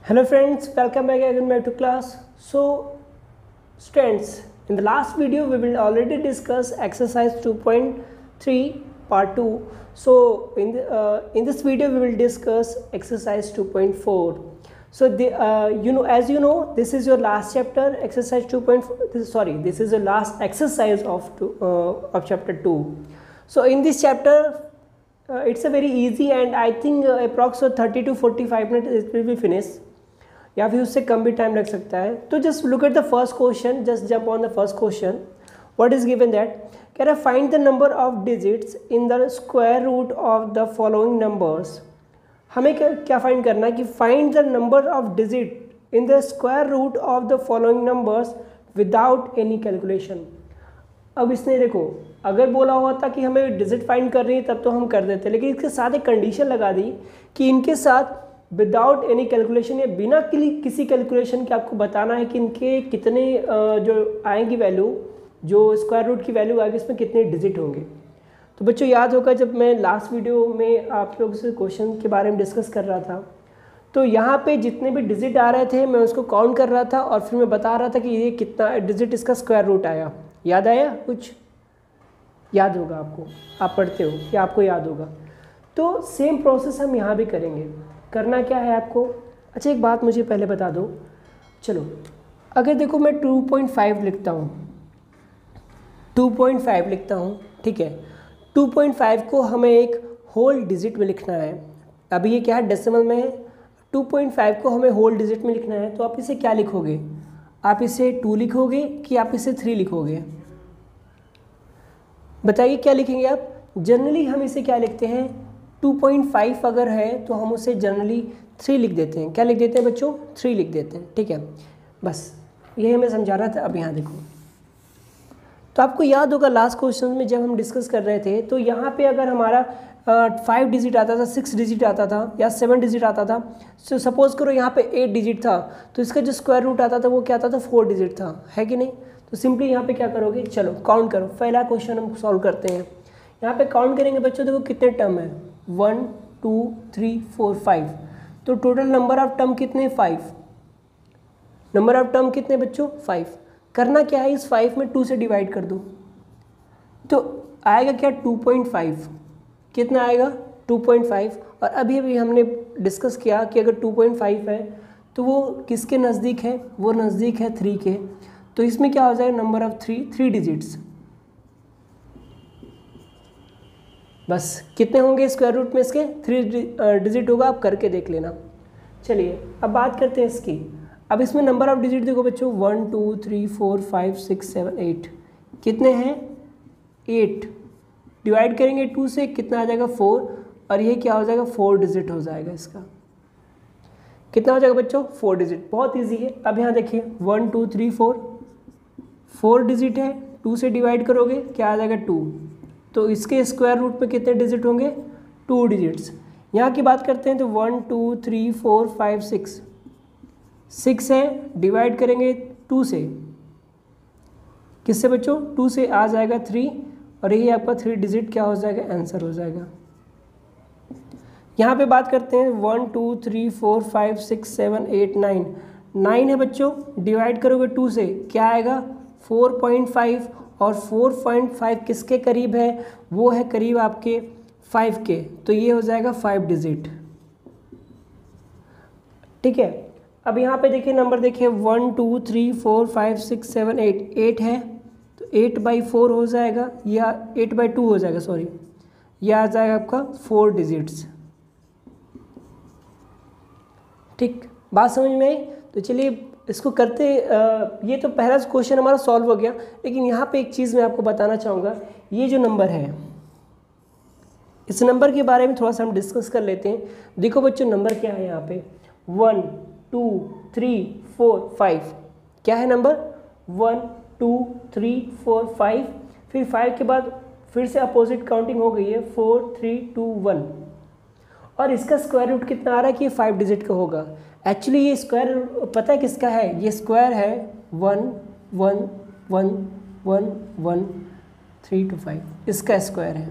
Hello friends, welcome back again to class. So students, in the last video we will already discuss exercise 2.3 part 2. So in this video we will discuss exercise 2.4. So as you know, this is your last chapter, exercise 2.4. This is the last exercise of chapter 2. So in this chapter it's a very easy and I think approximately 30 to 45 minutes it will be finished, या फिर उससे कम भी time लग सकता है. तो just look at the first question, just jump on the first question. What is given that, कह रहा find the number of digits in the square root of the following numbers. हमें क्या फाइंड करना है कि find the number of digit in the square root of the following numbers without any calculation. अब इसने देखो, अगर बोला हुआ था कि हमें डिजिट फाइंड कर रही है तब तो हम कर देते, लेकिन इसके साथ एक कंडीशन लगा दी कि इनके साथ विदाउट एनी कैलकुलेशन या बिना किसी कैलकुलेशन के आपको बताना है कि इनके कितने जो आएंगी वैल्यू, जो स्क्वायर रूट की वैल्यू आएगी इसमें कितने डिजिट होंगे. तो बच्चों याद होगा जब मैं लास्ट वीडियो में आप लोगों से क्वेश्चन के बारे में डिस्कस कर रहा था तो यहाँ पे जितने भी डिजिट आ रहे थे मैं उसको काउंट कर रहा था और फिर मैं बता रहा था कि ये कितना डिजिट इसका स्क्वायर रूट आया. याद आया? कुछ याद होगा आपको, आप पढ़ते हो या आपको याद होगा. तो सेम प्रोसेस हम यहाँ भी करेंगे. करना क्या है आपको, अच्छा एक बात मुझे पहले बता दो. चलो अगर देखो मैं 2.5 लिखता हूँ, 2.5 लिखता हूँ, ठीक है. 2.5 को हमें एक होल डिजिट में लिखना है. अभी ये क्या है, डेसिमल में है. 2.5 को हमें होल डिजिट में लिखना है तो आप इसे क्या लिखोगे, आप इसे 2 लिखोगे कि आप इसे 3 लिखोगे? बताइए क्या लिखेंगे आप. जनरली हम इसे क्या लिखते हैं, 2.5 अगर है तो हम उसे जनरली 3 लिख देते हैं. क्या लिख देते हैं बच्चों? 3 लिख देते हैं, ठीक है. बस यही मैं समझा रहा था. अब यहाँ देखो, तो आपको याद होगा लास्ट क्वेश्चन में जब हम डिस्कस कर रहे थे तो यहाँ पे अगर हमारा 5 डिजिट आता था, 6 डिजिट आता था या 7 डिजिट आता था. सो सपोज करो यहाँ पे 8 डिजिट था तो इसका जो स्क्वायर रूट आता था वो क्या आता था, 4 डिजिट था, है कि नहीं. तो सिंपली यहाँ पे क्या करोगे, चलो काउंट करो. पहला क्वेश्चन हम सॉल्व करते हैं. यहाँ पे काउंट करेंगे बच्चों, देखो कितने टर्म है, 1 2 3 4 5. तो टोटल नंबर ऑफ टर्म कितने, 5. नंबर ऑफ टर्म कितने बच्चों, 5. करना क्या है, इस 5 में 2 से डिवाइड कर दो तो आएगा क्या, 2.5. कितना आएगा, 2.5. और अभी अभी हमने डिस्कस किया कि अगर 2.5 है तो वो किसके नज़दीक है, वो नज़दीक है 3 के. तो इसमें क्या हो जाएगा, नंबर ऑफ 3 डिजिट्स. बस कितने होंगे स्क्वायर रूट में इसके, 3 डिजिट होगा. आप करके देख लेना. चलिए अब बात करते हैं इसकी. अब इसमें नंबर ऑफ डिजिट देखो बच्चों, 1 2 3 4 5 6 7 8. कितने हैं, 8. डिवाइड करेंगे 2 से, कितना आ जाएगा, 4. और ये क्या हो जाएगा, 4 डिजिट हो जाएगा इसका. कितना हो जाएगा बच्चों, 4 डिजिट. बहुत ईजी है. अब यहाँ देखिए 1 2 3 4 डिजिट है. 2 से डिवाइड करोगे क्या आ जाएगा, 2. तो इसके स्क्वायर रूट में कितने डिजिट होंगे, 2 डिजिट्स. यहाँ की बात करते हैं तो 1 2 3 4 5 6 है. डिवाइड करेंगे 2 से, किससे बच्चों, 2 से आ जाएगा 3. और यही आपका 3 डिजिट क्या हो जाएगा, आंसर हो जाएगा. यहाँ पे बात करते हैं 1 2 3 4 5 6 7 8 9 है बच्चों. डिवाइड करोगे 2 से क्या आएगा, 4.5. और 4.5 किसके करीब है, वो है करीब आपके 5 के. तो ये हो जाएगा 5 डिजिट, ठीक है. अब यहाँ पे देखिए नंबर देखिए 1 2 3 4 5 6 7 8 है तो 8/4 हो जाएगा या 8/2 हो जाएगा, सॉरी. यह आ जाएगा आपका 4 डिजिट्स. ठीक, बात समझ में आई. तो चलिए इसको करते. ये तो पहला क्वेश्चन हमारा सॉल्व हो गया. लेकिन यहाँ पे एक चीज़ मैं आपको बताना चाहूँगा. ये जो नंबर है, इस नंबर के बारे में थोड़ा सा हम डिस्कस कर लेते हैं. देखो बच्चों नंबर क्या है यहाँ पे, 1 2 3 4 5. क्या है नंबर, 1 2 3 4 5. फिर 5 के बाद फिर से अपोजिट काउंटिंग हो गई है, 4 3 2 1. और इसका स्क्वायर रूट कितना आ रहा है कि ये 5 डिजिट का होगा. एक्चुअली ये स्क्वायर पता है किसका है, ये स्क्वायर है 1 1 1 1 1 3 2 5. इसका स्क्वायर है,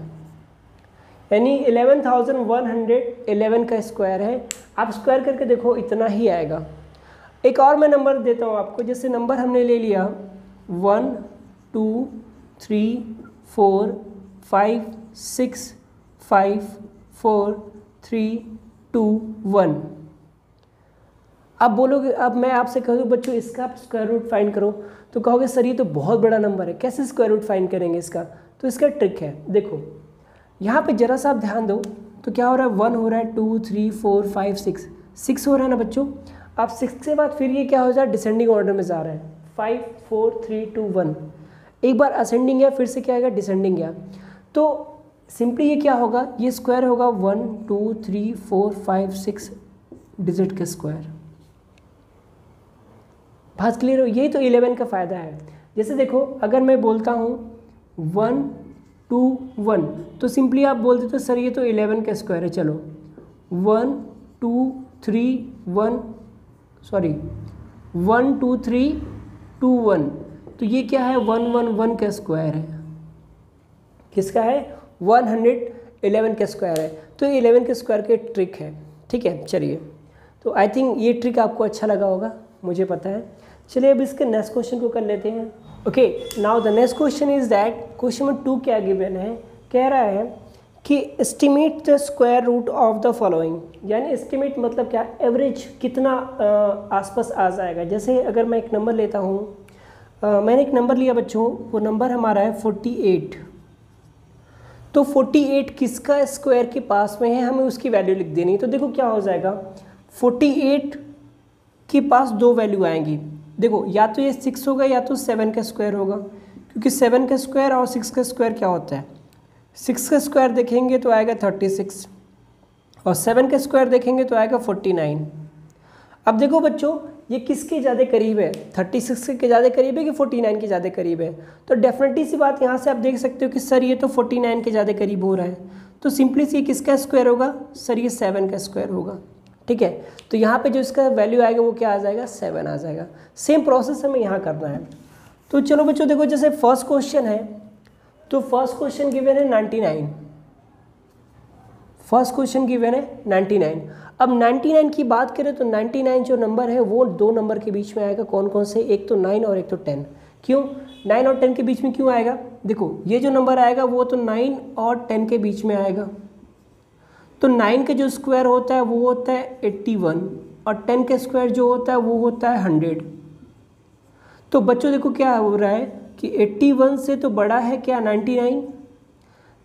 यानी 11,111 का स्क्वायर है. आप स्क्वायर करके देखो इतना ही आएगा। एक और मैं नंबर देता हूँ आपको, जैसे नंबर हमने ले लिया 1 2 3 4 5 6 5 4 3 2 1। अब बोलोगे, अब मैं आपसे कहूँ बच्चों इसका आप स्क्वायर रूट फाइंड करो, तो कहोगे सर ये तो बहुत बड़ा नंबर है, कैसे स्क्वायर रूट फाइंड करेंगे इसका? तो इसका ट्रिक है, देखो यहाँ पे जरा सा आप ध्यान दो, तो क्या हो रहा है 1 हो रहा है, 2 3 4 5 6 हो रहा है ना बच्चों। अब 6 के बाद फिर ये क्या हो जाए, डिसेंडिंग ऑर्डर में जा रहा है, 5 4 3 2 1। एक बार असेंडिंग गया, फिर से क्या आएगा, डिसेंडिंग गया। तो सिंपली ये क्या होगा, ये स्क्वायर होगा 1 2 3 4 5 6 डिजिट के स्क्वायर। बात क्लियर हो? यही तो 11 का फ़ायदा है। जैसे देखो अगर मैं बोलता हूँ 1 2 1, तो सिंपली आप बोल देते हो सर ये तो 11 का स्क्वायर है। चलो 1 2 3 1 2 3 2 1, तो ये क्या है 1 1 1 का स्क्वायर है। किसका है? 111 का स्क्वायर है। तो 11 के स्क्वायर के ट्रिक है, ठीक है। चलिए, तो आई थिंक ये ट्रिक आपको अच्छा लगा होगा, मुझे पता है। चलिए अब इसके नेक्स्ट क्वेश्चन को कर लेते हैं। Okay, now the next question is that, question number 2 क्या गिवन है, कह रहा है कि estimate the square root of the following, यानी एस्टिमेट मतलब क्या, एवरेज कितना आसपास आ जाएगा। जैसे अगर मैं एक नंबर लेता हूँ, मैंने एक नंबर लिया बच्चों, वो नंबर हमारा है 48। तो 48 किसका स्क्वायर के पास में है, हमें उसकी वैल्यू लिख देनी। तो देखो क्या हो जाएगा, 48 के पास दो वैल्यू आएंगी। देखो या तो ये 6 होगा या तो 7 का स्क्वायर होगा, क्योंकि 7 का स्क्वायर और 6 का स्क्वायर क्या होता है, 6 का स्क्वायर देखेंगे तो आएगा 36 और 7 का स्क्वायर देखेंगे तो आएगा 49। अब देखो बच्चों ये किसके ज़्यादा करीब है, 36 के ज़्यादा करीब है कि 49 के ज़्यादा करीब है। तो डेफिनेटली सी बात यहाँ से आप देख सकते हो कि सर ये तो 49 के ज़्यादा करीब हो रहा है। तो सिंपली से किसका स्क्वायर होगा, सर ये 7 का स्क्वायर होगा, ठीक है। तो यहाँ पे जो इसका वैल्यू आएगा वो क्या आ जाएगा, 7 आ जाएगा। सेम प्रोसेस हमें यहाँ करना है। तो चलो बच्चों देखो, जैसे फर्स्ट क्वेश्चन है, तो फर्स्ट क्वेश्चन गिवन है 99, फर्स्ट क्वेश्चन गिवन है 99। अब 99 की बात करें तो 99 जो नंबर है वो दो नंबर के बीच में आएगा। कौन कौन से, एक तो 9 और एक तो 10। क्यों 9 और 10 के बीच में क्यों आएगा, देखो ये जो नंबर आएगा वो तो 9 और 10 के बीच में आएगा। तो 9 के जो स्क्वायर होता है वो होता है 81 और 10 के स्क्वायर जो होता है वो होता है 100। तो बच्चों देखो क्या हो रहा है कि 81 से तो बड़ा है क्या 99,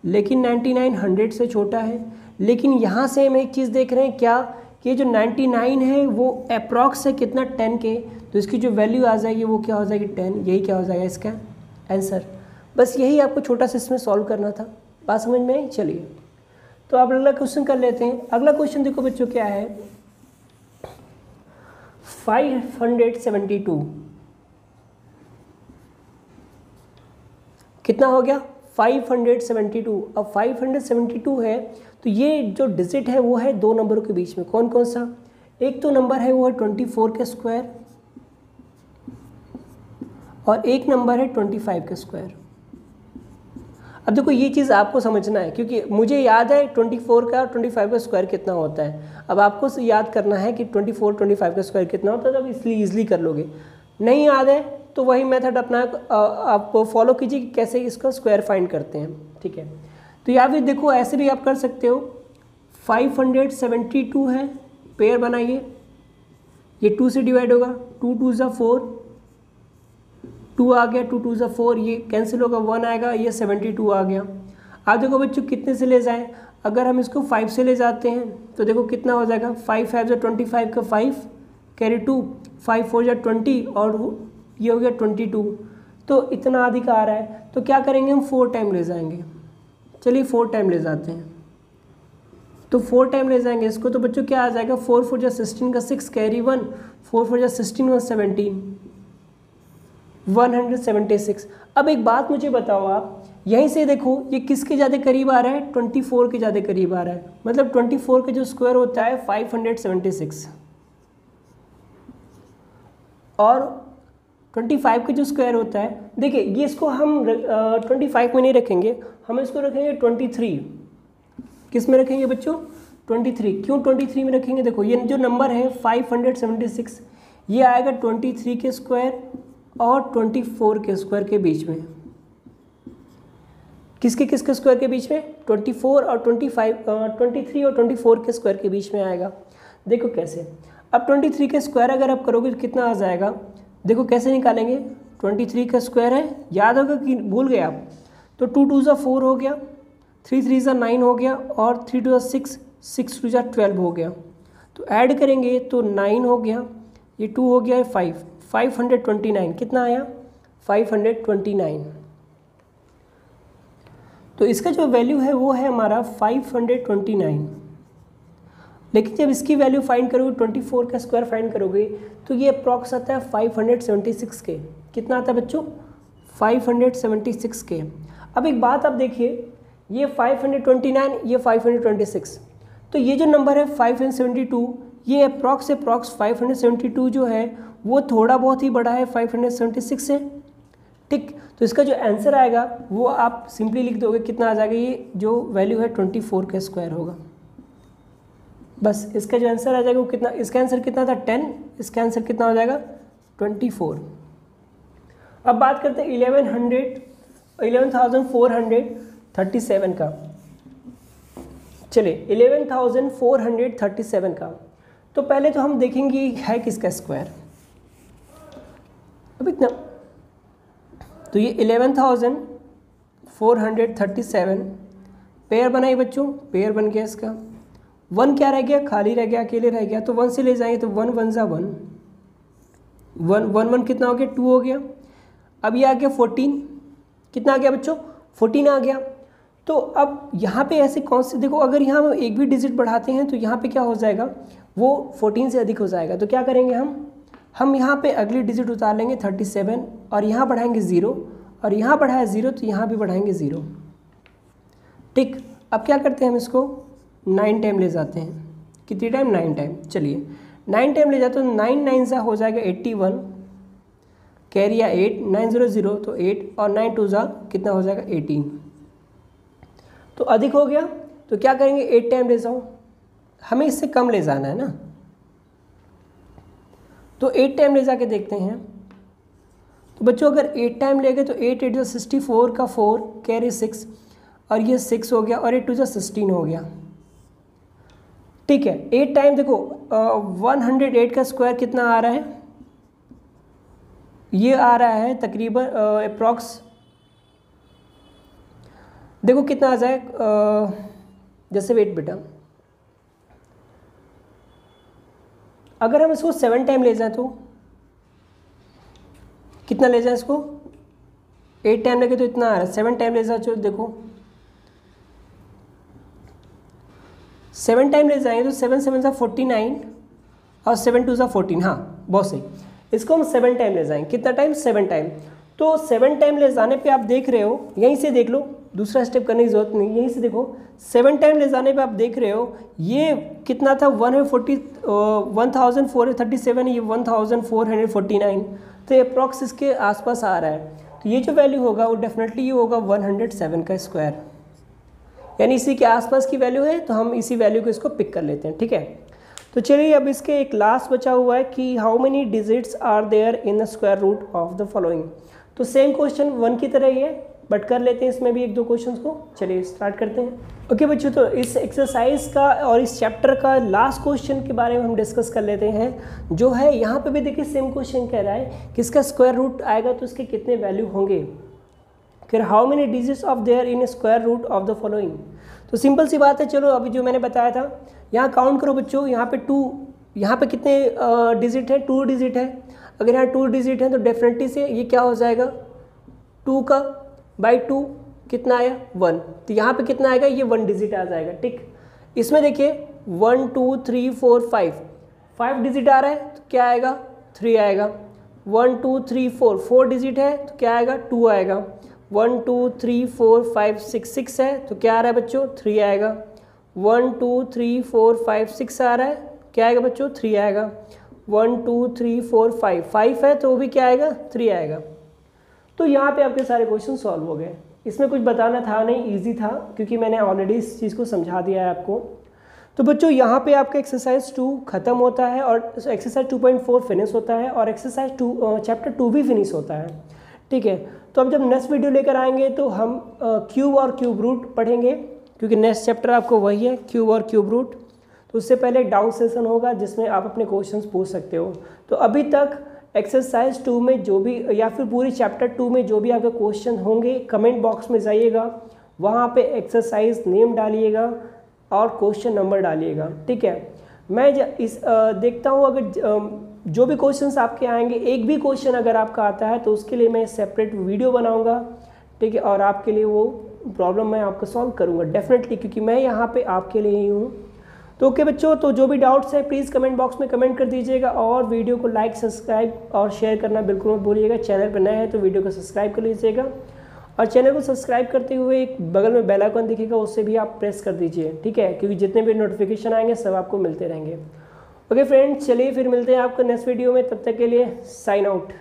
लेकिन 99 100 से छोटा है। लेकिन यहाँ से हम एक चीज़ देख रहे हैं क्या, कि जो 99 है वो अप्रॉक्स है कितना 10 के, तो इसकी जो वैल्यू आ जाएगी वो क्या हो जाएगी 10। यही क्या हो जाएगा इसका आंसर। बस यही आपको छोटा सा इसमें सॉल्व करना था, बात समझ में आई। चलिए तो आप अगला क्वेश्चन कर लेते हैं। अगला क्वेश्चन देखो बच्चों क्या है, 572 कितना हो गया 572। अब 572 है तो ये जो डिजिट है वो है दो नंबरों के बीच में। कौन कौन सा, एक तो नंबर है वो है 24 का स्क्वायर और एक नंबर है 25 का स्क्वायर। अब देखो ये चीज़ आपको समझना है, क्योंकि मुझे याद है 24 का और 25 का स्क्वायर कितना होता है। अब आपको याद करना है कि 24 25 का स्क्वायर कितना होता है, तब इसलिए ईजिली कर लोगे। नहीं याद है तो वही मेथड अपना आप फॉलो कीजिए कि कैसे इसका स्क्वायर फाइंड करते हैं, ठीक है। तो या फिर देखो ऐसे भी आप कर सकते हो, 572 है, पेयर बनाइए, ये 2 से डिवाइड होगा, 2 2 ज़ा 4, 2 आ गया, 2 2 ज़ा 4, ये कैंसिल होगा, 1 आएगा, ये 72 आ गया। आप देखो बच्चों कितने से ले जाएं, अगर हम इसको 5 से ले जाते हैं तो देखो कितना हो जाएगा, 5 5 ज़ा 25 का 5 कैरी 2, 5 4 ज़ा 20 और ये हो गया 22। तो इतना अधिक आ रहा है, तो क्या करेंगे हम 4 टाइम ले जाएंगे। चलिए 4 टाइम ले जाते हैं, तो 4 टाइम ले जाएंगे इसको, तो बच्चों क्या आ जाएगा, 4 4 ज़ा 16 का 6 कैरी 1, 4 4 ज़ा 16 1 17, 176। अब एक बात मुझे बताओ आप, यहीं से देखो ये किसके ज़्यादा करीब आ रहा है, 24 के ज़्यादा करीब आ रहा है। मतलब 24 का जो स्क्वायर होता है 576 और 25 का जो स्क्वायर होता है, देखिए ये इसको हम 25 में नहीं रखेंगे, हम इसको रखेंगे 23। किस में रखेंगे बच्चों, 23, क्यों 23 में रखेंगे? देखो ये जो नंबर है 576, ये आएगा 23 के स्क्वायर और 24 के स्क्वायर के बीच में। किसके स्क्वायर के बीच में? 24 और 25, 23 और 24 के स्क्वायर के बीच में आएगा। देखो कैसे, अब 23 के स्क्वायर अगर आप करोगे तो कितना आ जाएगा? देखो कैसे निकालेंगे, 23 का स्क्वायर है, याद होगा कि भूल गए आप? तो 2 2 ज़ा 4 हो गया, 3 3 ज़ा 9 हो गया और 3 2 ज़ा 6, 6 2 ज़ा 12 हो गया। तो ऐड करेंगे तो 9 हो गया, ये 2 हो गया, 529 कितना आया? 529। तो इसका जो वैल्यू है वो है हमारा 529। लेकिन जब इसकी वैल्यू फाइंड करोगे, 24 का स्क्वायर फाइंड करोगे, तो ये अप्रॉक्स आता है 576 के। कितना आता है बच्चों? 576 के। अब एक बात आप देखिए, ये 529, ये 526, तो ये जो नंबर है 572, ये अप्रॉक्स 572 जो है वो थोड़ा बहुत ही बड़ा है 576 से, ठीक। तो इसका जो आंसर आएगा वो आप सिंपली लिख दोगे, कितना आ जाएगा? ये जो वैल्यू है 24 का स्क्वायर होगा। बस इसका जो आंसर आ जाएगा वो कितना, इसका आंसर कितना था? 10, इसका आंसर कितना हो जाएगा? 24। अब बात करते हैं 11,437 का। चलिए 11,437 का, तो पहले तो हम देखेंगे है किसका स्क्वायर। अब इतना, तो ये 11,437 पेयर बनाई बच्चों, पेयर बन गया इसका। 1 क्या रह गया? खाली रह गया, अकेले रह गया, तो 1 से ले जाएंगे तो 1 1 ज़ा 1, 1 1 कितना हो गया? 2 हो गया। अब ये आ गया 14, कितना आ गया बच्चों? 14 आ गया। तो अब यहाँ पे ऐसे कौन से, देखो अगर यहाँ हम एक भी डिजिट बढ़ाते हैं तो यहाँ पे क्या हो जाएगा? वो 14 से अधिक हो जाएगा। तो क्या करेंगे हम यहाँ पे अगली डिजिट उतार लेंगे 37 और यहाँ बढ़ाएंगे 0 और यहाँ बढ़ाया 0 तो यहाँ भी बढ़ाएंगे 0, ठीक। अब क्या करते हैं, हम इसको 9 टाइम ले जाते हैं। कितनी टाइम? 9 टाइम। चलिए 9 टाइम ले जाते हैं, 9 9 सा हो जाएगा 81, कैरी 8, 9 0 0 तो 8 और 9 2 ज़ा कितना हो जाएगा? 18। तो अधिक हो गया, तो क्या करेंगे? 8 टाइम ले जाओ, हमें इससे कम ले जाना है ना, तो 8 टाइम ले जाके देखते हैं। तो बच्चों अगर 8 टाइम ले गए तो 8 8 ज़ा 64 का 4, कैरी 6 और ये 6 हो गया और 8 2 ज़ा 16 हो गया, ठीक है। 8 टाइम देखो 108 का स्क्वायर कितना आ रहा है? ये आ रहा है तकरीबन अप्रॉक्स, देखो कितना आ जाए, जैसे वेट बेटा, अगर हम इसको 7 टाइम ले जाएं तो कितना ले जाएं इसको? 8 टाइम लगे तो इतना आ रहा है, 7 टाइम ले जाए तो देखो 7 टाइम ले जाएंगे तो 7 7 ज़ा 49 और 7 2 ज़ा 14, हाँ बहुत सही। इसको हम 7 टाइम ले जाएंगे, कितना टाइम? 7 टाइम। तो 7 टाइम ले जाने पे आप देख रहे हो, यहीं से देख लो, दूसरा स्टेप करने की जरूरत नहीं, यहीं से देखो 7 टाइम ले जाने पे आप देख रहे हो ये कितना था? 1437, ये 1449, तो ये अप्रॉक्स इसके आसपास आ रहा है। तो ये जो वैल्यू होगा वो डेफिनेटली ये होगा 107 का स्क्वायर, यानी इसी के आसपास की वैल्यू है, तो हम इसी वैल्यू को इसको पिक कर लेते हैं, ठीक है। तो चलिए अब इसके एक लास्ट बचा हुआ है कि how many digits are there in the square root of the following. तो सेम क्वेश्चन 1 की तरह ही है, बट कर लेते हैं इसमें भी 1 2 क्वेश्चंस को। चलिए स्टार्ट करते हैं। ओके बच्चों, तो इस एक्सरसाइज का और इस चैप्टर का लास्ट क्वेश्चन के बारे में हम डिस्कस कर लेते हैं। जो है यहाँ पे भी देखिए सेम क्वेश्चन कह रहा है कि इसका स्क्वायर रूट आएगा तो इसके कितने वैल्यू होंगे। फिर how many digits of there in square root of the following. तो सिंपल सी बात है, चलो अभी जो मैंने बताया था यहाँ काउंट करो बच्चों। यहाँ पे 2, यहाँ पे कितने डिजिट है? 2 डिजिट है। अगर यहाँ 2 डिजिट है तो डेफिनेटली से ये क्या हो जाएगा? 2 का बाई 2 कितना आया? 1। तो यहाँ पे कितना आएगा? ये 1 डिजिट आ जाएगा, ठीक। इसमें देखिए 1 2 3 4 5 डिजिट आ रहा है तो क्या आएगा? 3 आएगा। 1 2 3 4 डिजिट है तो क्या आएगा? 2 आएगा। 1 2 3 4 5 6 है तो क्या आ रहा है बच्चों? 3 आएगा। 1 2 3 4 5 6 आ रहा है, क्या आएगा बच्चों? 3 आएगा। 1 2 3 4 5 है तो वो भी क्या आएगा? 3 आएगा। तो यहाँ पे आपके सारे क्वेश्चन सॉल्व हो गए। इसमें कुछ बताना था नहीं, इजी था क्योंकि मैंने ऑलरेडी इस चीज़ को समझा दिया है आपको। तो बच्चों यहाँ पे आपका एक्सरसाइज 2 खत्म होता है और एक्सरसाइज 2.4 फिनिश होता है और एक्सरसाइज 2 चैप्टर 2 भी फिनिश होता है। ठीक है, तो अब जब नेक्स्ट वीडियो लेकर आएंगे तो हम क्यूब और क्यूब रूट पढ़ेंगे, क्योंकि नेक्स्ट चैप्टर आपको वही है, क्यूब और क्यूब रूट। तो उससे पहले एक डाउट सेशन होगा जिसमें आप अपने क्वेश्चंस पूछ सकते हो। तो अभी तक एक्सरसाइज 2 में जो भी या फिर पूरी चैप्टर 2 में जो भी आपके क्वेश्चन होंगे कमेंट बॉक्स में जाइएगा, वहाँ पे एक्सरसाइज नेम डालिएगा और क्वेश्चन नंबर डालिएगा। ठीक है, मैं देखता हूँ अगर जो भी क्वेश्चंस आपके आएंगे, एक भी क्वेश्चन अगर आपका आता है तो उसके लिए मैं सेपरेट वीडियो बनाऊंगा। ठीक है, और आपके लिए वो प्रॉब्लम मैं आपको सॉल्व करूंगा डेफिनेटली, क्योंकि मैं यहाँ पे आपके लिए ही हूँ। तो ओके बच्चों, तो जो भी डाउट्स है प्लीज़ कमेंट बॉक्स में कमेंट कर दीजिएगा और वीडियो को लाइक, सब्सक्राइब और शेयर करना बिल्कुल मत भूलिएगा। चैनल पर नए हैं तो वीडियो को सब्सक्राइब कर लीजिएगा और चैनल को सब्सक्राइब करते हुए एक बगल में बेल आइकन दिखेगा, उससे भी आप प्रेस कर दीजिए। ठीक है, क्योंकि जितने भी नोटिफिकेशन आएंगे सब आपको मिलते रहेंगे। ओके फ्रेंड्स, चलिए फिर मिलते हैं आपको नेक्स्ट वीडियो में, तब तक के लिए साइन आउट।